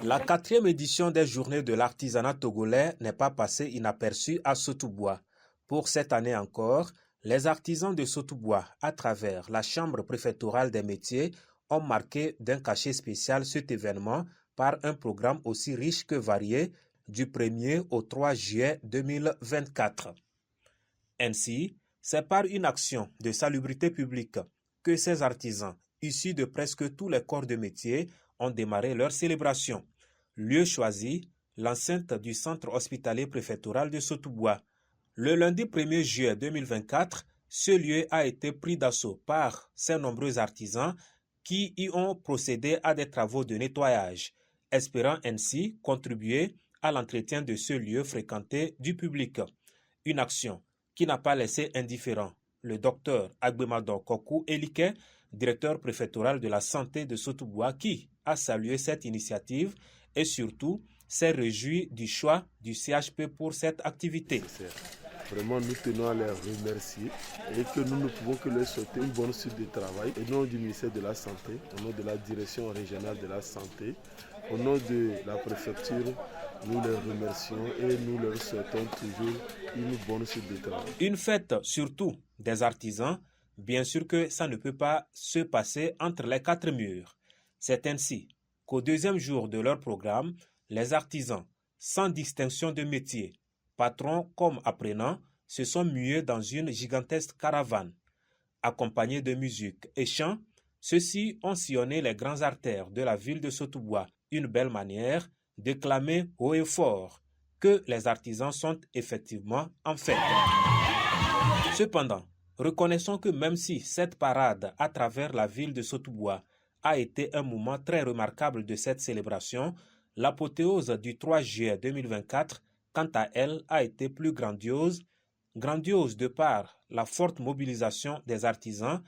La 4e édition des Journées de l'artisanat togolais n'est pas passée inaperçue à Sotouboua. Pour cette année encore, les artisans de Sotouboua, à travers la Chambre préfectorale des métiers, ont marqué d'un cachet spécial cet événement par un programme aussi riche que varié du 1er au 3 juillet 2024. Ainsi, c'est par une action de salubrité publique que ces artisans, issus de presque tous les corps de métier, ont démarré leur célébration. Lieu choisi, l'enceinte du centre hospitalier préfectoral de Sotouboua. Le lundi 1er juillet 2024, ce lieu a été pris d'assaut par ces nombreux artisans qui y ont procédé à des travaux de nettoyage, espérant ainsi contribuer à l'entretien de ce lieu fréquenté du public. Une action qui n'a pas laissé indifférent le docteur Agbemadon Kokou Elike, directeur préfectoral de la santé de Sotouboua, qui a salué cette initiative et surtout s'est réjoui du choix du CHP pour cette activité. Vraiment, nous tenons à les remercier et que nous ne pouvons que leur souhaiter une bonne suite de travail. Au nom du ministère de la Santé, au nom de la direction régionale de la santé, au nom de la préfecture, nous les remercions et nous leur souhaitons toujours une bonne suite de travail. Une fête surtout des artisans, bien sûr que ça ne peut pas se passer entre les quatre murs. C'est ainsi qu'au deuxième jour de leur programme, les artisans, sans distinction de métier, patrons comme apprenants, se sont mués dans une gigantesque caravane. Accompagnés de musique et chants, ceux-ci ont sillonné les grandes artères de la ville de Sotouboua, une belle manière de clamer haut et fort que les artisans sont effectivement en fête. Cependant, reconnaissons que même si cette parade à travers la ville de Sotouboua a été un moment très remarquable de cette célébration, l'apothéose du 3 juillet 2024, quant à elle, a été plus grandiose de par la forte mobilisation des artisans,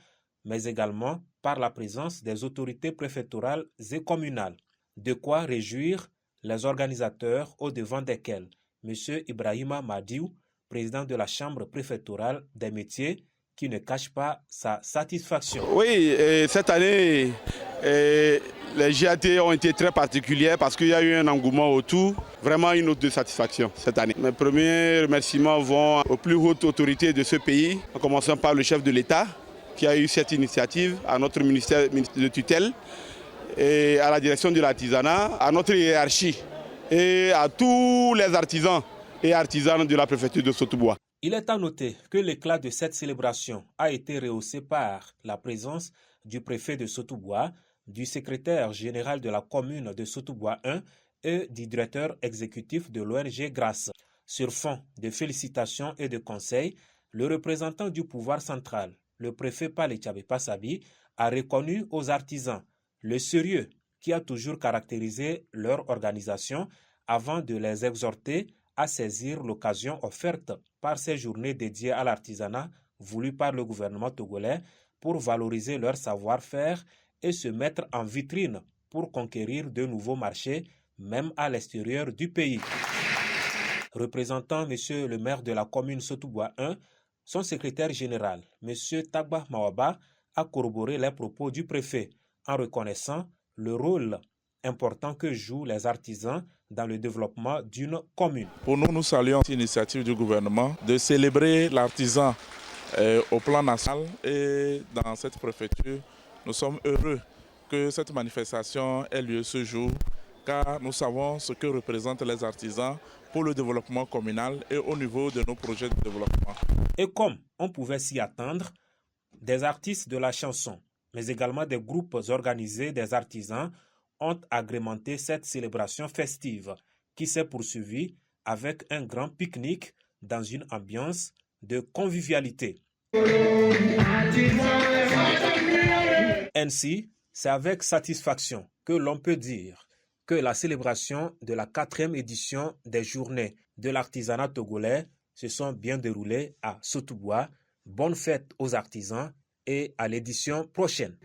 mais également par la présence des autorités préfectorales et communales. De quoi réjouir les organisateurs au devant desquels M. Ibrahima Madiou, président de la Chambre préfectorale des métiers, qui ne cache pas sa satisfaction. Oui, cette année, les GAT ont été très particulières parce qu'il y a eu un engouement autour, vraiment une note de satisfaction cette année. Mes premiers remerciements vont aux plus hautes autorités de ce pays, en commençant par le chef de l'État qui a eu cette initiative, à notre ministère de tutelle, et à la direction de l'artisanat, à notre hiérarchie et à tous les artisans et artisanes de la préfecture de Sotouboua. Il est à noter que l'éclat de cette célébration a été rehaussé par la présence du préfet de Sotouboua, du secrétaire général de la commune de Sotouboua 1 et du directeur exécutif de l'ONG Grâce. Sur fond de félicitations et de conseils, le représentant du pouvoir central, le préfet Paletchabe Passabi, a reconnu aux artisans le sérieux qui a toujours caractérisé leur organisation avant de les exhorter à saisir l'occasion offerte par ces journées dédiées à l'artisanat voulues par le gouvernement togolais pour valoriser leur savoir-faire et se mettre en vitrine pour conquérir de nouveaux marchés, même à l'extérieur du pays. Représentant M. le maire de la commune Sotouboua 1, son secrétaire général, M. Tagba Mawaba, a corroboré les propos du préfet en reconnaissant le rôle important que jouent les artisans dans le développement d'une commune. Pour nous, nous saluons l'initiative du gouvernement de célébrer l'artisan au plan national et dans cette préfecture. Nous sommes heureux que cette manifestation ait lieu ce jour car nous savons ce que représentent les artisans pour le développement communal et au niveau de nos projets de développement. Et comme on pouvait s'y attendre, des artistes de la chanson, mais également des groupes organisés des artisans ont agrémenté cette célébration festive qui s'est poursuivie avec un grand pique-nique dans une ambiance de convivialité. Ainsi, c'est avec satisfaction que l'on peut dire que la célébration de la 4e édition des Journées de l'artisanat togolais se sont bien déroulées à Sotouboua. Bonne fête aux artisans et à l'édition prochaine.